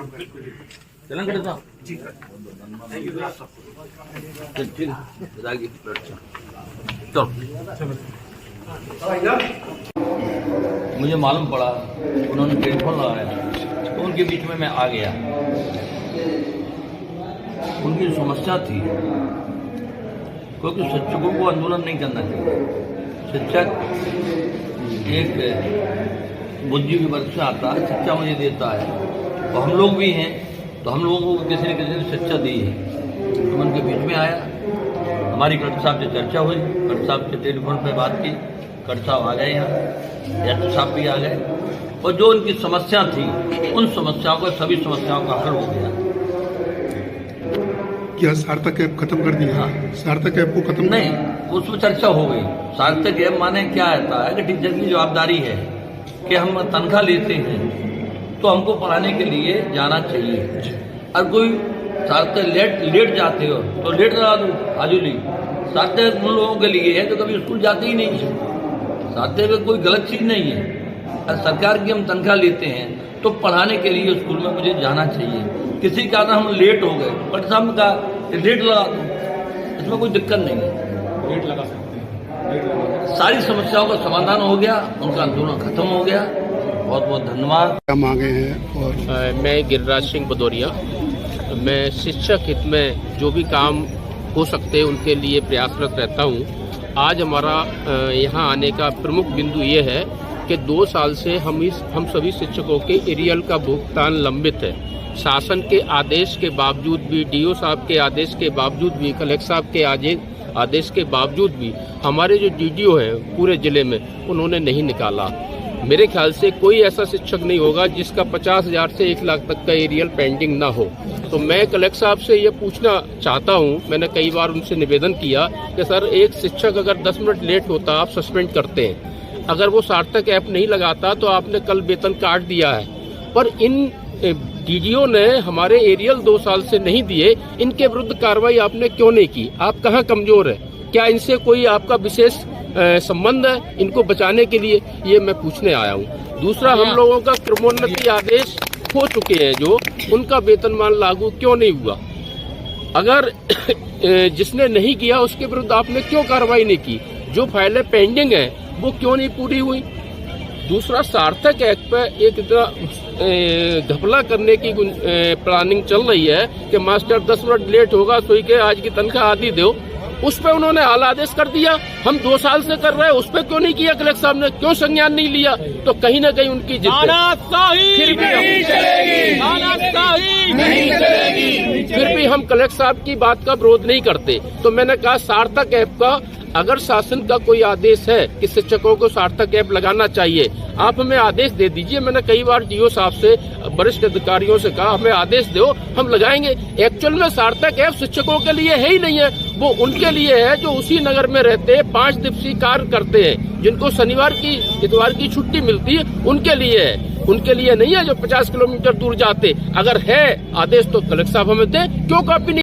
चलन करे साहब जी चलो। मुझे मालूम पड़ा उन्होंने टेलीफोन लगाया तो उनके बीच में मैं आ गया। उनकी जो समस्या थी, क्योंकि शिक्षकों को आंदोलन नहीं करना चाहिए। शिक्षक एक बुद्धि के वर्ग से आता है, शिक्षा मुझे देता है, तो हम लोग भी हैं, तो हम लोगों को किसी न किसी ने शिक्षा दी है। तो मैं उनके बीच में आया, हमारी कलेक्टर साहब से चर्चा हुई, कलेक्टर साहब से टेलीफोन पे बात की, कलेक्टर साहब आ गए यहाँ, एस साहब भी आ गए, और जो उनकी समस्या थी उन समस्याओं का, सभी समस्याओं का हल हो गया। क्या सार्थक ऐप खत्म कर दिया? हाँ। सार्थक ऐप को खत्म नहीं, उसमें चर्चा हो गई। सार्थक ऐप माने क्या आता है कि टीचर की जवाबदारी है कि हम तनख्वाह लेते हैं तो हमको पढ़ाने के लिए जाना चाहिए। और कोई सार्थक लेट जाते हो तो लेट लगा दो हाजुली। सार्थक उन लोगों के लिए है जो कभी स्कूल जाते ही नहीं है। सार्थक में कोई गलत चीज नहीं है। और सरकार की हम तनख्वाह लेते हैं तो पढ़ाने के लिए स्कूल में मुझे जाना चाहिए। किसी का हम लेट हो गए, बट साहब का लेट लगा दो, इसमें कोई दिक्कत नहीं है, रेट लगा सकते हैं। सारी समस्याओं का समाधान हो गया, उनका आंदोलन खत्म हो गया। बहुत बहुत धन्यवाद। क्या मांगे हैं? और मैं गिरिराज सिंह भदौरिया, मैं शिक्षक हित में जो भी काम हो सकते हैं उनके लिए प्रयासरत रहता हूँ। आज हमारा यहाँ आने का प्रमुख बिंदु ये है कि 2 साल से हम सभी शिक्षकों के एरियल का भुगतान लंबित है। शासन के आदेश के बावजूद भी, डीओ साहब के आदेश के बावजूद भी, कलेक्टर साहब के आदेश के बावजूद भी हमारे जो डीडीओ हैं पूरे जिले में, उन्होंने नहीं निकाला। मेरे ख्याल से कोई ऐसा शिक्षक नहीं होगा जिसका 50,000 से 1 लाख तक का एरियल पेंडिंग ना हो। तो मैं कलेक्टर साहब से ये पूछना चाहता हूँ, मैंने कई बार उनसे निवेदन किया कि सर, एक शिक्षक अगर 10 मिनट लेट होता आप सस्पेंड करते हैं, अगर वो सार्थक ऐप नहीं लगाता तो आपने कल वेतन काट दिया है, पर इन डीडीओ ने हमारे एरियल 2 साल से नहीं दिए, इनके विरुद्ध कार्रवाई आपने क्यों नहीं की? आप कहाँ कमजोर है? क्या इनसे कोई आपका विशेष संबंध है इनको बचाने के लिए? ये मैं पूछने आया हूँ। दूसरा, हम लोगों का क्रमोन्नति आदेश हो चुके हैं, जो उनका वेतनमान लागू क्यों नहीं हुआ? अगर जिसने नहीं किया उसके विरुद्ध आपने क्यों कार्रवाई नहीं की? जो फाइलें पेंडिंग है वो क्यों नहीं पूरी हुई? दूसरा, सार्थक ऐप पे एक इतना घपला करने की प्लानिंग चल रही है कि मास्टर 10 मिनट लेट होगा सोई के आज की तनख्वाह आधी दो। उस पे उन्होंने हाल आदेश कर दिया। हम 2 साल से कर रहे हैं, उस पे क्यों नहीं किया? कलेक्टर साहब ने क्यों संज्ञान नहीं लिया? तो कहीं ना कहीं उनकी जिद फिर भी हम कलेक्टर साहब की बात का विरोध नहीं करते। तो मैंने कहा, सार्थक ऐप का अगर शासन का कोई आदेश है कि शिक्षकों को सार्थक ऐप लगाना चाहिए, आप हमें आदेश दे दीजिए। मैंने कई बार डीओ साहब से, वरिष्ठ अधिकारियों से कहा, हमें आदेश दो, हम लगाएंगे। एक्चुअल में सार्थक ऐप शिक्षकों के लिए है ही नहीं है, वो उनके लिए है जो उसी नगर में रहते हैं, 5 दिवसीय कार्य करते हैं, जिनको शनिवार की इतवार की छुट्टी मिलती है, उनके लिए है। उनके लिए नहीं है जो 50 किलोमीटर दूर जाते। अगर है आदेश तो कलेक्टर साहब हमें दें, क्यों कॉपी नहीं